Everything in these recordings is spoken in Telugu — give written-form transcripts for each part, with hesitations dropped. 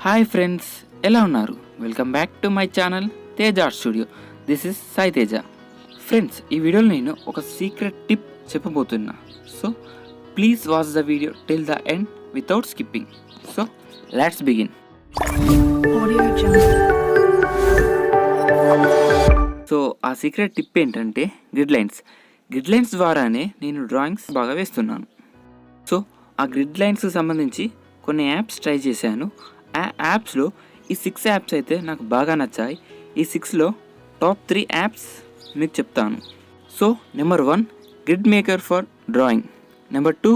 హాయ్ ఫ్రెండ్స్, ఎలా ఉన్నారు? Welcome back to my channel Teja studio. This is Sai Teja. Friends, ఈ వీడియోలో నేను ఒక సీక్రెట్ టిప్ చెప్పబోతున్నా. So please watch the video till the end without skipping. So let's begin. So ఆ సీక్రెట్ టిప్ ఏంటంటే గ్రిడ్ లైన్స్ ద్వారానే నేను డ్రాయింగ్స్ బాగా వేస్తున్నాను. సో ఆ గ్రిడ్ లైన్స్కి సంబంధించి కొన్ని యాప్స్ ట్రై చేశాను. ఆ యాప్స్లో ఈ 6 యాప్స్ అయితే నాకు బాగా నచ్చాయి. ఈ 6లో టాప్ 3 యాప్స్ మీకు చెప్తాను. So number 1 grid maker for drawing, number 2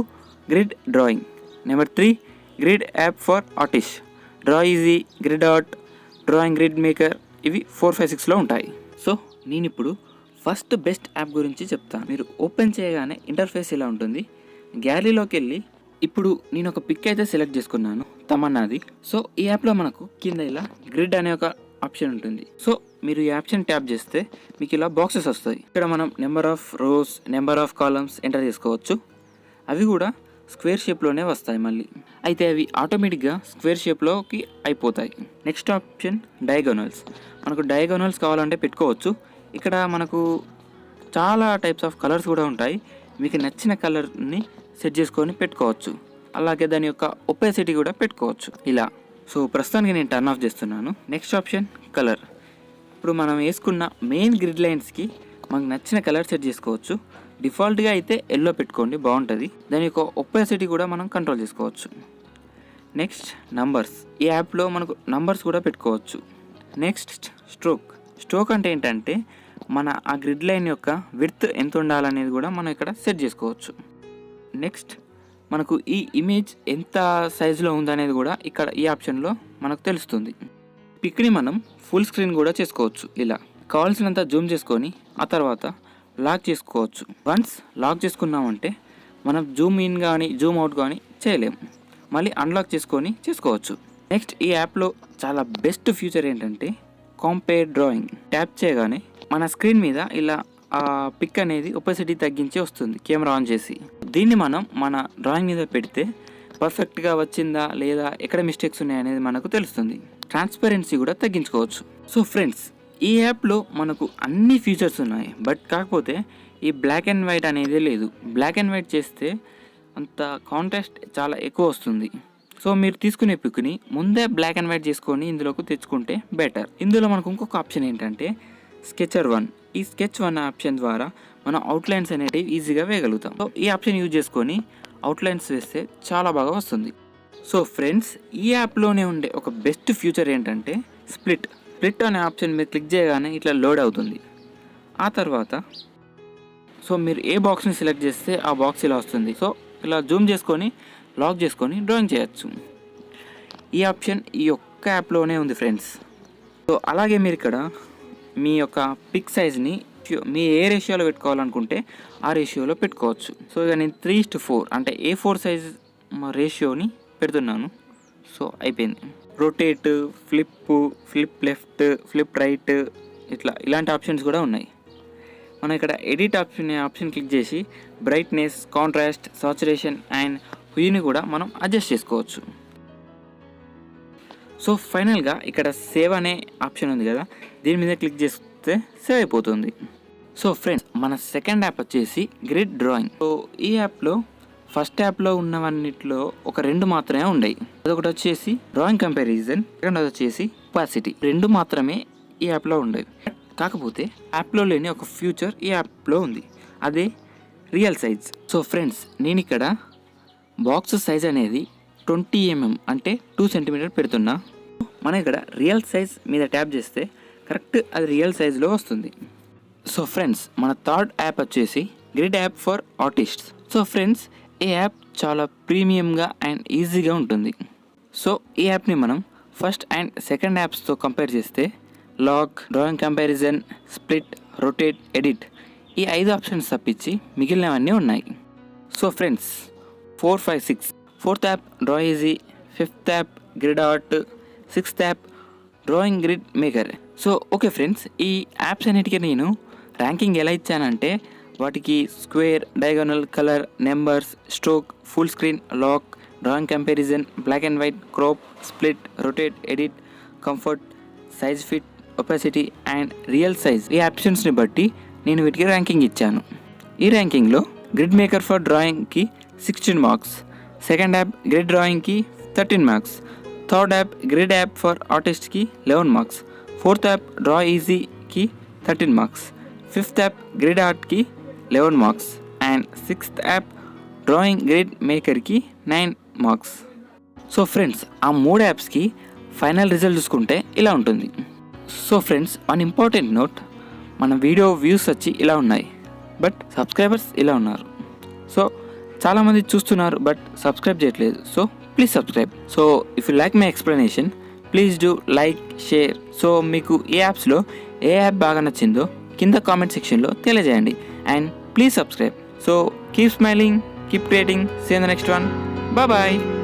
grid drawing, number 3 grid app for artist, draw easy, grid art, drawing grid maker. ఇవి 4, 5, 6లో ఉంటాయి. సో నేను ఇప్పుడు ఫస్ట్ బెస్ట్ యాప్ గురించి చెప్తాను. మీరు ఓపెన్ చేయగానే ఇంటర్ఫేస్ ఇలా ఉంటుంది. గ్యాలరీలోకి వెళ్ళి ఇప్పుడు నేను ఒక పిక్ అయితే సెలెక్ట్ చేసుకున్నాను, తమన్నాది. సో ఈ యాప్లో మనకు కింద ఇలా గ్రిడ్ అనే ఒక ఆప్షన్ ఉంటుంది. సో మీరు ఈ ఆప్షన్ ట్యాప్ చేస్తే మీకు ఇలా బాక్సెస్ వస్తాయి. ఇక్కడ మనం number of rose, number of columns enter చేసుకోవచ్చు. అవి కూడా స్క్వేర్ షేప్లోనే వస్తాయి మళ్ళీ. అయితే అవి ఆటోమేటిక్గా స్క్వేర్ షేప్లోకి అయిపోతాయి. Next option diagonals. మనకు డయాగోనల్స్ కావాలంటే పెట్టుకోవచ్చు. ఇక్కడ మనకు చాలా టైప్స్ ఆఫ్ కలర్స్ కూడా ఉంటాయి. మీకు నచ్చిన కలర్ని సెట్ చేసుకొని పెట్టుకోవచ్చు. అలాగే దాని యొక్క ఒపాసిటీ కూడా పెట్టుకోవచ్చు ఇలా. సో ప్రస్తుతానికి నేను టర్న్ ఆఫ్ చేస్తున్నాను. Next option colour. ఇప్పుడు మనం వేసుకున్న మెయిన్ గ్రిడ్ లైన్స్కి మనకు నచ్చిన కలర్ సెట్ చేసుకోవచ్చు. డిఫాల్ట్గా అయితే ఎల్లో పెట్టుకోండి, బాగుంటుంది. దాని యొక్క ఒపాసిటీ కూడా మనం కంట్రోల్ చేసుకోవచ్చు. Next numbers. ఈ యాప్లో మనకు నంబర్స్ కూడా పెట్టుకోవచ్చు. నెక్స్ట్ స్ట్రోక్ అంటే ఏంటంటే మన ఆ గ్రిడ్ లైన్ యొక్క విడ్త్ ఎంత ఉండాలనేది కూడా మనం ఇక్కడ సెట్ చేసుకోవచ్చు. నెక్స్ట్ మనకు ఈ ఇమేజ్ ఎంత సైజులో ఉందనేది కూడా ఇక్కడ ఈ ఆప్షన్లో మనకు తెలుస్తుంది. పిక్ని మనం ఫుల్ స్క్రీన్ కూడా చేసుకోవచ్చు. ఇలా కావాల్సినంత జూమ్ చేసుకొని ఆ తర్వాత లాక్ చేసుకోవచ్చు. వన్స్ లాక్ చేసుకున్నామంటే మనం జూమ్ ఇన్ కానీ జూమ్ అవుట్ కానీ చేయలేము. మళ్ళీ అన్లాక్ చేసుకొని చేసుకోవచ్చు. నెక్స్ట్ ఈ యాప్లో చాలా బెస్ట్ ఫీచర్ ఏంటంటే కంపేర్ డ్రాయింగ్. ట్యాప్ చేయగానే మన స్క్రీన్ మీద ఇలా ఆ పిక్ అనేది ఒపాసిటీ తగ్గించి వస్తుంది కెమెరా ఆన్ చేసి. దీన్ని మనం మన డ్రాయింగ్ మీద పెడితే పర్ఫెక్ట్గా వచ్చిందా లేదా ఎక్కడ మిస్టేక్స్ ఉన్నాయనేది మనకు తెలుస్తుంది. ట్రాన్స్పరెన్సీ కూడా తగ్గించుకోవచ్చు. సో ఫ్రెండ్స్, ఈ యాప్లో మనకు అన్ని ఫీచర్స్ ఉన్నాయి. బట్ కాకపోతే ఈ బ్లాక్ అండ్ వైట్ అనేది లేదు. బ్లాక్ అండ్ వైట్ చేస్తే అంత కాంట్రాస్ట్ చాలా ఎక్కువ వస్తుంది. సో మీరు తీసుకునే పిక్ని ముందే బ్లాక్ అండ్ వైట్ చేసుకొని ఇందులోకి తెచ్చుకుంటే బెటర్. ఇందులో మనకు ఇంకొక ఆప్షన్ ఏంటంటే స్కెచర్ 1. ఈ స్కెచ్ 1 ఆప్షన్ ద్వారా మనం అవుట్లైన్స్ అనేటివి ఈజీగా వేయగలుగుతాం. సో ఈ ఆప్షన్ యూజ్ చేసుకొని అవుట్లైన్స్ వేస్తే చాలా బాగా వస్తుంది. సో ఫ్రెండ్స్, ఈ యాప్లోనే ఉండే ఒక బెస్ట్ ఫ్యూచర్ ఏంటంటే స్ప్లిట్ అనే ఆప్షన్ మీద క్లిక్ చేయగానే ఇట్లా లోడ్ అవుతుంది. ఆ తర్వాత సో మీరు ఏ బాక్స్ని సెలెక్ట్ చేస్తే ఆ బాక్స్ ఇలా వస్తుంది. సో ఇలా జూమ్ చేసుకొని లాక్ చేసుకొని డ్రాయింగ్ చేయొచ్చు. ఈ ఆప్షన్ ఈ ఒక్క యాప్లోనే ఉంది ఫ్రెండ్స్. సో అలాగే మీరు ఇక్కడ మీ యొక్క పిక్ సైజ్ని మీ ఏ రేషియోలో పెట్టుకోవాలనుకుంటే ఆ రేషియోలో పెట్టుకోవచ్చు. సో ఇక నేను 3:4 అంటే A4 సైజ్ రేషియోని పెడుతున్నాను. సో అయిపోయింది. Rotate, flip left, flip right, ఇలాంటి ఆప్షన్స్ కూడా ఉన్నాయి. మనం ఇక్కడ ఎడిట్ ఆప్షన్ క్లిక్ చేసి బ్రైట్నెస్, కాంట్రాస్ట్, సాచురేషన్ అండ్ హ్యూని కూడా మనం అడ్జస్ట్ చేసుకోవచ్చు. సో ఫైనల్గా ఇక్కడ సేవ్ అనే ఆప్షన్ ఉంది కదా, దీని మీద క్లిక్ చేస్తే సేవ్ అయిపోతుంది. సో ఫ్రెండ్స్, మన సెకండ్ యాప్ వచ్చేసి గ్రిడ్ డ్రాయింగ్. సో ఈ యాప్లో ఫస్ట్ యాప్లో ఉన్నవన్నిటిలో ఒక 2 మాత్రమే ఉన్నాయి. అదొకటి వచ్చేసి డ్రాయింగ్ కంపారిజన్, సెకండ్ వచ్చేసి ఒపాసిటీ. 2 మాత్రమే ఈ యాప్లో ఉండేవి. కాకపోతే యాప్లో లేని ఒక ఫ్యూచర్ ఈ యాప్లో ఉంది, అదే రియల్ సైజ్. సో ఫ్రెండ్స్, నేను ఇక్కడ బాక్స్ సైజ్ అనేది 20 mm అంటే 2 cm పెడుతున్నా. మనం ఇక్కడ రియల్ సైజ్ మీద ట్యాప్ చేస్తే కరెక్ట్ అది రియల్ సైజ్లో వస్తుంది. సో ఫ్రెండ్స్, మన థర్డ్ యాప్ వచ్చేసి grid app for artists. So friends, ఈ యాప్ చాలా ప్రీమియంగా అండ్ ఈజీగా ఉంటుంది. సో ఈ యాప్ని మనం ఫస్ట్ అండ్ సెకండ్ యాప్స్తో కంపేర్ చేస్తే lock, drawing comparison, split, rotate, edit ఈ 5 ఆప్షన్స్ తప్పించి మిగిలినవన్నీ ఉన్నాయి. So friends, 4, 5, 6. 4th app draw easy, 5th app grid art, 6th app drawing grid maker. So okay friends, ఈ యాప్స్ అన్నిటికీ నేను ర్యాంకింగ్ ఎలా ఇచ్చానంటే వాటికి square, diagonal, colour, numbers, stroke, full screen, lock, drawing comparison, black and white, crop, split, rotate, edit, comfort, size fit, opacity and real size ఈ ఆప్షన్స్ని బట్టి నేను వీటికి ర్యాంకింగ్ ఇచ్చాను. ఈ ర్యాంకింగ్లో గ్రిడ్ మేకర్ ఫర్ డ్రాయింగ్కి 16 మార్క్స్, సెకండ్ యాప్ గ్రిడ్ డ్రాయింగ్కి 13 marks, third app grid app for ఆర్టిస్ట్కి 11 marks, fourth app draw ఈజీకి 13 marks, fifth app grid ఆర్ట్కి 11 marks and sixth app drawing grid మేకర్కి 9 మార్క్స్. సో ఫ్రెండ్స్, ఆ 3 యాప్స్కి ఫైనల్ రిజల్ట్ చూసుకుంటే ఇలా ఉంటుంది. So friends, one important note, మన వీడియో వ్యూస్ వచ్చి ఇలా ఉన్నాయి, బట్ సబ్స్క్రైబర్స్ ఇలా ఉన్నారు. సో చాలామంది చూస్తున్నారు బట్ సబ్స్క్రైబ్ చేయట్లేదు. So please subscribe. So if you like my explanation, please do like, share. So మీకు ఏ యాప్స్లో ఏ యాప్ బాగా నచ్చిందో కింద కామెంట్ సెక్షన్లో తెలియజేయండి and please subscribe. So keep smiling, keep creating. See you in the next one. Bye bye.